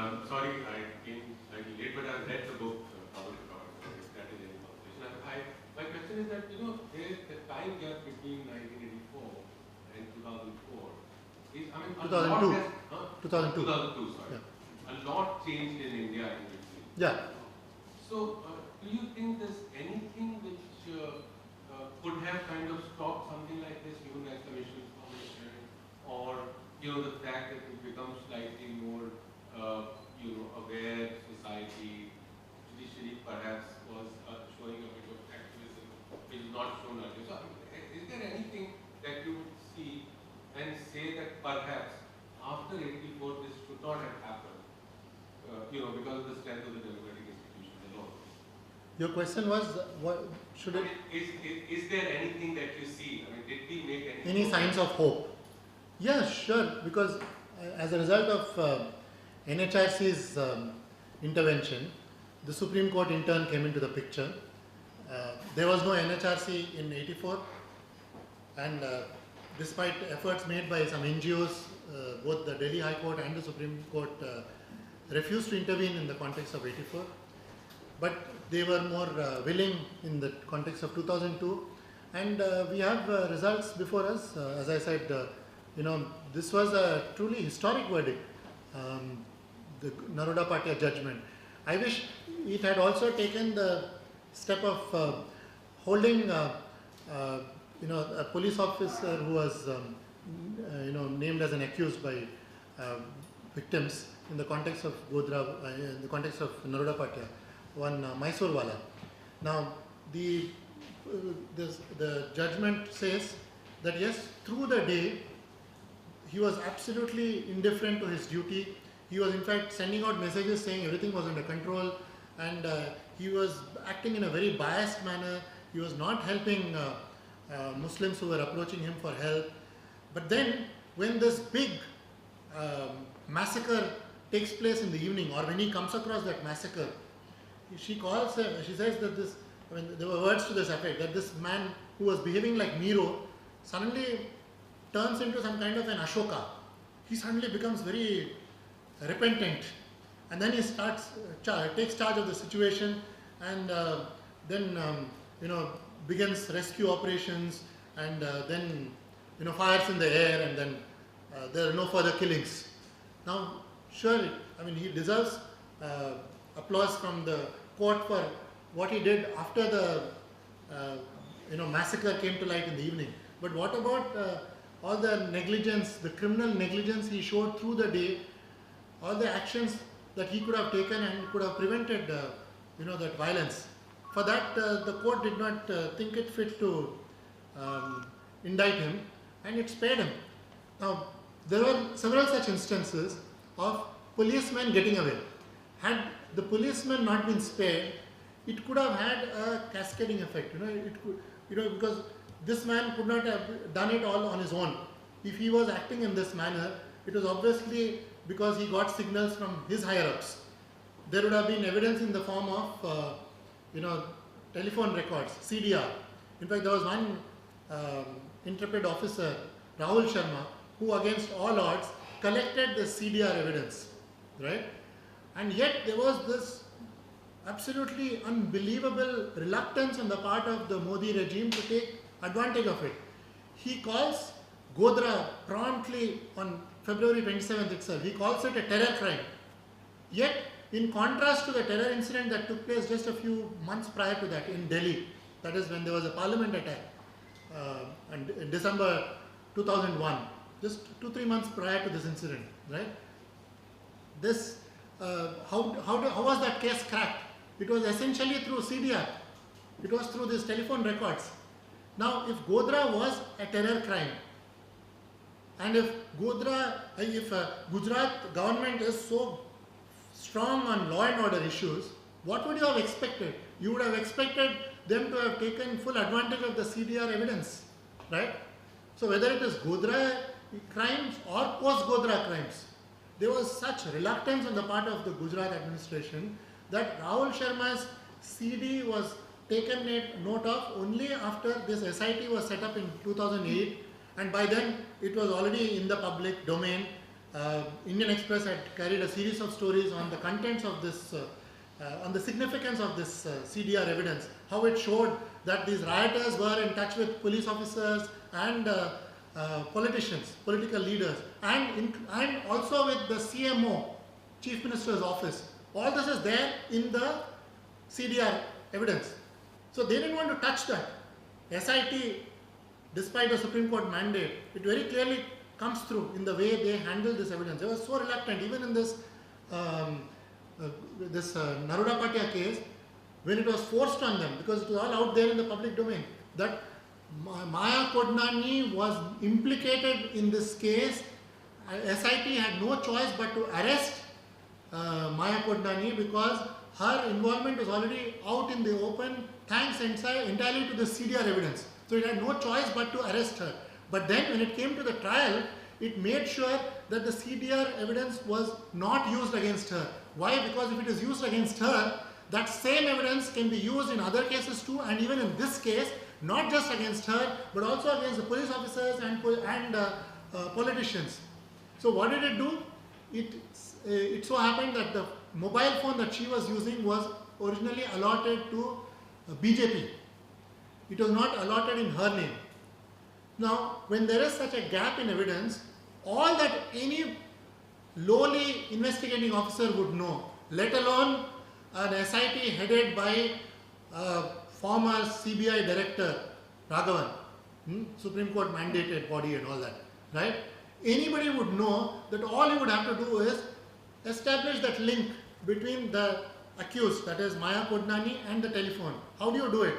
Sorry, I came slightly late, but I've read the book cover to cover. If that is any conversation. My question is that there is the time gap between 1984 and 2004 is, I mean, a 2002. lot has 2002. 2002, sorry. Yeah. A lot changed in India in between. Yeah. So, do you think there's anything which could have kind of stopped something like this, human rights commission formation, or the fact that it becomes slightly more aware society, judiciary perhaps was showing a bit of activism which is not shown earlier. So, is there anything that you would see and say that perhaps after 84 this should not have happened, because of the strength of the democratic institutions alone? Your question was, what should it? Is there anything that you see? I mean, did we make Any signs of hope? Yeah, sure. Because as a result of NHRC's intervention, the Supreme Court in turn came into the picture. There was no NHRC in '84, and despite efforts made by some NGOs, both the Delhi High Court and the Supreme Court refused to intervene in the context of '84. But they were more willing in the context of 2002, and we have results before us. As I said, this was a truly historic verdict, the Naroda Patia judgment. I wish it had also taken the step of holding, a police officer who was, named as an accused by victims in the context of Godhra, in the context of Naroda Patia. One Mysore Wala. Now, the judgment says that yes, through the day, he was absolutely indifferent to his duty. He was in fact sending out messages saying everything was under control, and he was acting in a very biased manner. He was not helping Muslims who were approaching him for help. But then, when this big massacre takes place in the evening, or when he comes across that massacre, she says that there were words to this effect, that this man who was behaving like Nero suddenly turns into some kind of an Ashoka. He suddenly becomes very repentant, and then he takes charge of the situation, and then begins rescue operations, and then fires in the air, and then there are no further killings. Now, sure, he deserves applause from the court for what he did after the massacre came to light in the evening. But what about all the negligence, the criminal negligence he showed through the day, all the actions that he could have taken and could have prevented that violence? For that, the court did not think it fit to indict him, and it spared him. Now, there were several such instances of policemen getting away. Had the policemen not been spared, it could have had a cascading effect. Because this man could not have done it all on his own. If he was acting in this manner, it was obviously because he got signals from his higher ups. There would have been evidence in the form of, telephone records, CDR. In fact, there was one intrepid officer, Rahul Sharma, who against all odds collected the CDR evidence, right? And yet there was this absolutely unbelievable reluctance on the part of the Modi regime to take advantage of it. He calls Godhra promptly on February 27th itself. He calls it a terror crime. Yet, in contrast to the terror incident that took place just a few months prior to that in Delhi, that is when there was a parliament attack and in December 2001, just 2-3 months prior to this incident, right? This how was that case cracked? It was essentially through CDR. It was through these telephone records. Now, if Godhra was a terror crime, and if Gujarat government is so strong on law and order issues, what would you have expected? You would have expected them to have taken full advantage of the CDR evidence, right? So whether it is Godhra crimes or post-Godhra crimes, there was such reluctance on the part of the Gujarat administration that Rahul Sharma's CD was taken note of only after this SIT was set up in 2008, and by then it was already in the public domain. Indian Express had carried a series of stories on the contents of this, on the significance of this CDR evidence, how it showed that these rioters were in touch with police officers and politicians, political leaders, and also with the CMO, Chief Minister's Office. All this is there in the CDR evidence. So they didn't want to touch that. SIT, despite the Supreme Court mandate, it very clearly comes through in the way they handle this evidence. They were so reluctant, even in this Naruda Patia case, when it was forced on them, because it was all out there in the public domain, that Maya Kodnani was implicated in this case. SIT had no choice but to arrest Maya Kodnani because her involvement was already out in the open, thanks entirely to the CDR evidence. So it had no choice but to arrest her. But then when it came to the trial, it made sure that the CDR evidence was not used against her. Why? Because if it is used against her, that same evidence can be used in other cases too, and even in this case, not just against her, but also against the police officers and politicians. So what did it do? It so happened that the mobile phone that she was using was originally allotted to BJP. It was not allotted in her name. Now, when there is such a gap in evidence, all that any lowly investigating officer would know, let alone an SIT headed by former CBI director Raghavan, Supreme Court mandated body and all that, right? Anybody would know that all you would have to do is establish that link between the accused, that is Maya Kodnani, and the telephone. How do you do it?